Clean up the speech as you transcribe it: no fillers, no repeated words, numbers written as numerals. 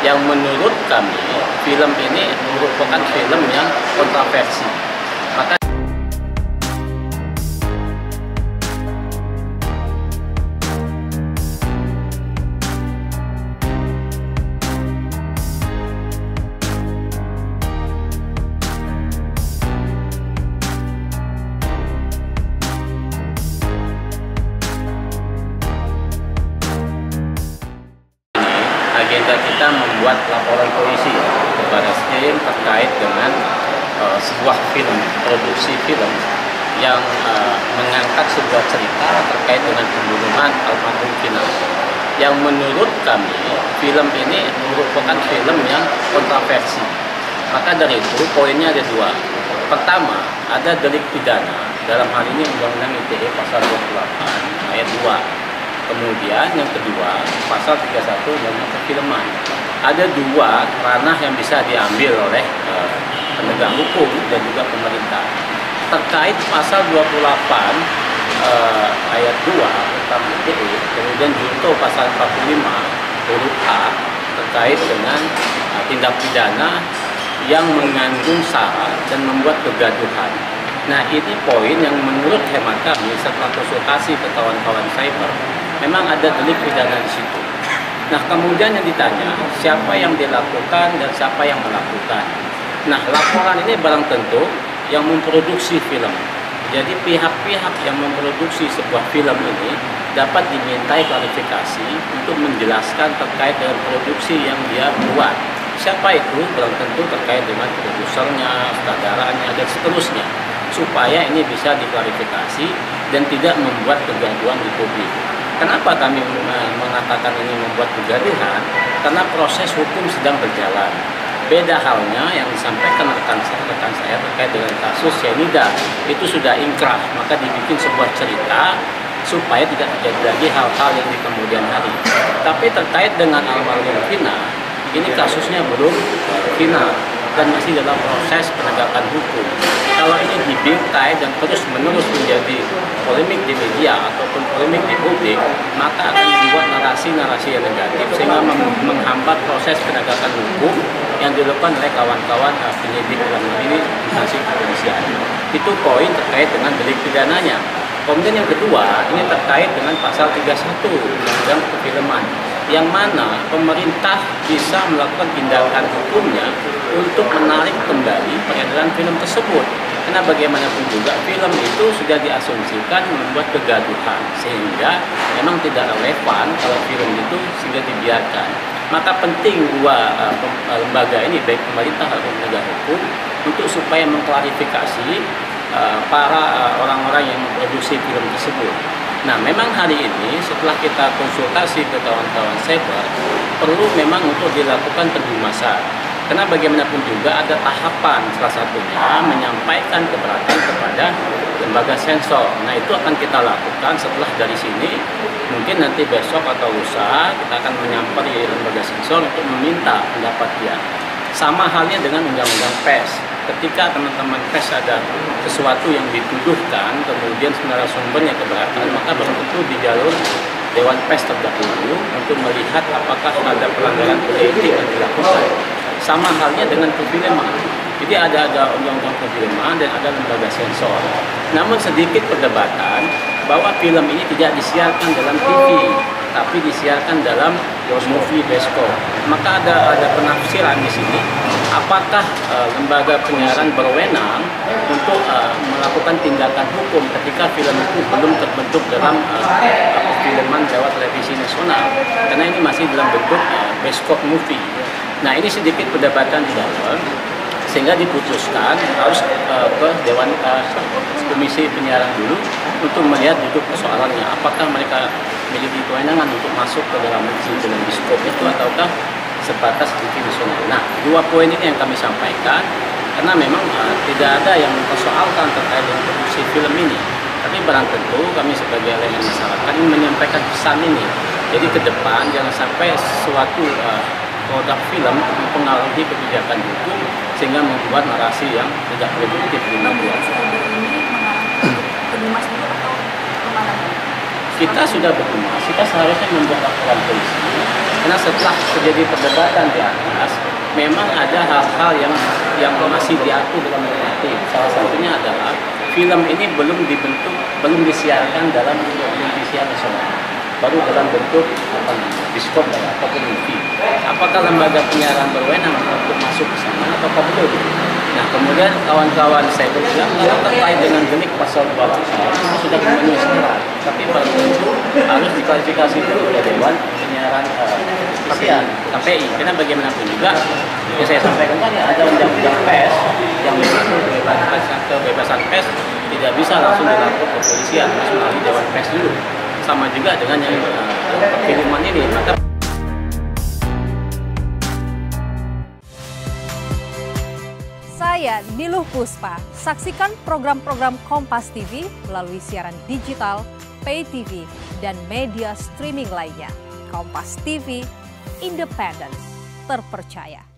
yang menurut kami film ini merupakan film yang kontroversi. Maka agenda kita membuat laporan polisi kepada SKIM terkait dengan sebuah film, produksi film yang mengangkat sebuah cerita terkait dengan pembunuhan almarhum Vina. Yang menurut kami film ini merupakan film yang kontroversi. Maka dari itu poinnya ada dua. Pertama, ada delik pidana, dalam hal ini Undang-Undang ITE pasal 28 ayat 2. Kemudian yang kedua, pasal 31 Undang-Undang Perfilman. Ada dua ranah yang bisa diambil oleh penegak hukum dan juga pemerintah. Terkait pasal 28 ayat 2 tentang ITE, kemudian junto pasal 45 huruf A terkait dengan tindak pidana yang mengandung sara dan membuat kegaduhan. Nah, ini poin yang menurut hemat kami setelah konsultasi ke kawan-kawan cyber, memang ada delik pidana di situ. Nah, kemudian yang ditanya, siapa yang dilakukan dan siapa yang melakukan. Nah, laporan ini barang tentu yang memproduksi film. Jadi pihak-pihak yang memproduksi sebuah film ini dapat dimintai klarifikasi untuk menjelaskan terkait dengan produksi yang dia buat. Siapa itu? Barang tentu terkait dengan produsernya, sutradaranya, dan seterusnya. Supaya ini bisa diklarifikasi dan tidak membuat kegaduhan di publik. Kenapa kami mengatakan ini membuat kegaduhan? Karena proses hukum sedang berjalan. Beda halnya yang disampaikan rekan saya terkait dengan kasus cyanida, itu sudah ingkrah, maka dibikin sebuah cerita supaya tidak terjadi lagi hal-hal yang di kemudian hari. Tapi terkait dengan almarhum Vina, ini kasusnya belum final dan masih dalam proses penegakan hukum. Kalau ini dibingkai dan terus-menerus menjadi polemik di media ataupun polemik di publik, maka akan membuat narasi-narasi yang negatif sehingga menghambat proses penegakan hukum yang dilakukan oleh kawan-kawan penyidik dalam ini instansi kepolisian. Itu poin terkait dengan delik pidananya. Kemudian yang kedua, ini terkait dengan pasal 31 Undang-Undang Perfilman, yang mana pemerintah bisa melakukan tindakan hukumnya untuk menarik kembali peredaran film tersebut. Karena bagaimanapun juga film itu sudah diasumsikan membuat kegaduhan, sehingga memang tidak relevan kalau film itu sehingga dibiarkan. Maka penting dua lembaga ini, baik pemerintah atau penegak hukum, untuk supaya mengklarifikasi para orang-orang yang memproduksi film tersebut. Nah, memang hari ini setelah kita konsultasi ke kawan-kawan cyber, perlu memang untuk dilakukan pendumasan. Karena bagaimanapun juga ada tahapan, salah satunya menyampaikan keberatan kepada lembaga sensor. Nah, itu akan kita lakukan setelah dari sini. Mungkin nanti besok atau lusa kita akan menyampaikan lembaga sensor untuk meminta pendapat dia. Sama halnya dengan undang-undang pers. Ketika teman-teman pers ada sesuatu yang dituduhkan, kemudian narasumbernya keberatan, maka baru tentu di jalur Dewan Pers terdahulu untuk melihat apakah ada pelanggaran kode etik yang dilakukan. Sama halnya dengan perfilman. Jadi ada undang-undang perfilman dan ada lembaga sensor. Namun sedikit perdebatan bahwa film ini tidak disiarkan dalam TV, tapi disiarkan dalam movie bioskop. Maka ada penafsiran di sini. Apakah lembaga penyiaran berwenang untuk melakukan tindakan hukum ketika film itu belum terbentuk dalam perfilman lewat televisi nasional? Karena ini masih dalam bentuk bioskop movie. Nah, ini sedikit perdebatan di dalam, sehingga diputuskan harus ke Dewan Komisi Penyiaran dulu untuk melihat duduk persoalannya. Apakah mereka memiliki kewenangan untuk masuk ke dalam film bioskop itu ataukah sebatas TV nasional. Nah, dua poin ini yang kami sampaikan karena memang tidak ada yang mempersoalkan terkait dengan produksi film ini. Tapi barang tentu kami sebagai elemen masyarakat ingin menyampaikan pesan ini. Jadi ke depan jangan sampai suatu produk film mempengaruhi kebijakan hukum sehingga membuat narasi yang tidak produktif di media. kita sudah berkemas, kita seharusnya membuat laporan polisi. Karena setelah terjadi perdebatan di atas, memang ada hal-hal yang masih diatur dalam normatif. Salah satunya adalah film ini belum dibentuk, belum disiarkan dalam televisi nasional, baru dalam bentuk diskop ataupun movie. Apakah lembaga penyiaran berwenang untuk masuk ke sana atau belum? Nah, kemudian kawan-kawan saya berbilang kalau terkait dengan delik pasal 28 itu sudah memenuhi syarat, tapi baru harus diklarifikasi dulu oleh Dewan Penyiaran Televisian KPI. Karena bagaimanapun juga yang saya sampaikan tadi ada undang-undang pers yang mengatur kebebasan pers tidak bisa langsung dilapor ke kepolisian, harus melalui Dewan Pers dulu. Sama juga dengan yang pengumuman ini. Maka saya Niluh Puspa. Saksikan program-program Kompas TV melalui siaran digital, pay TV, dan media streaming lainnya. Kompas TV, independen, terpercaya.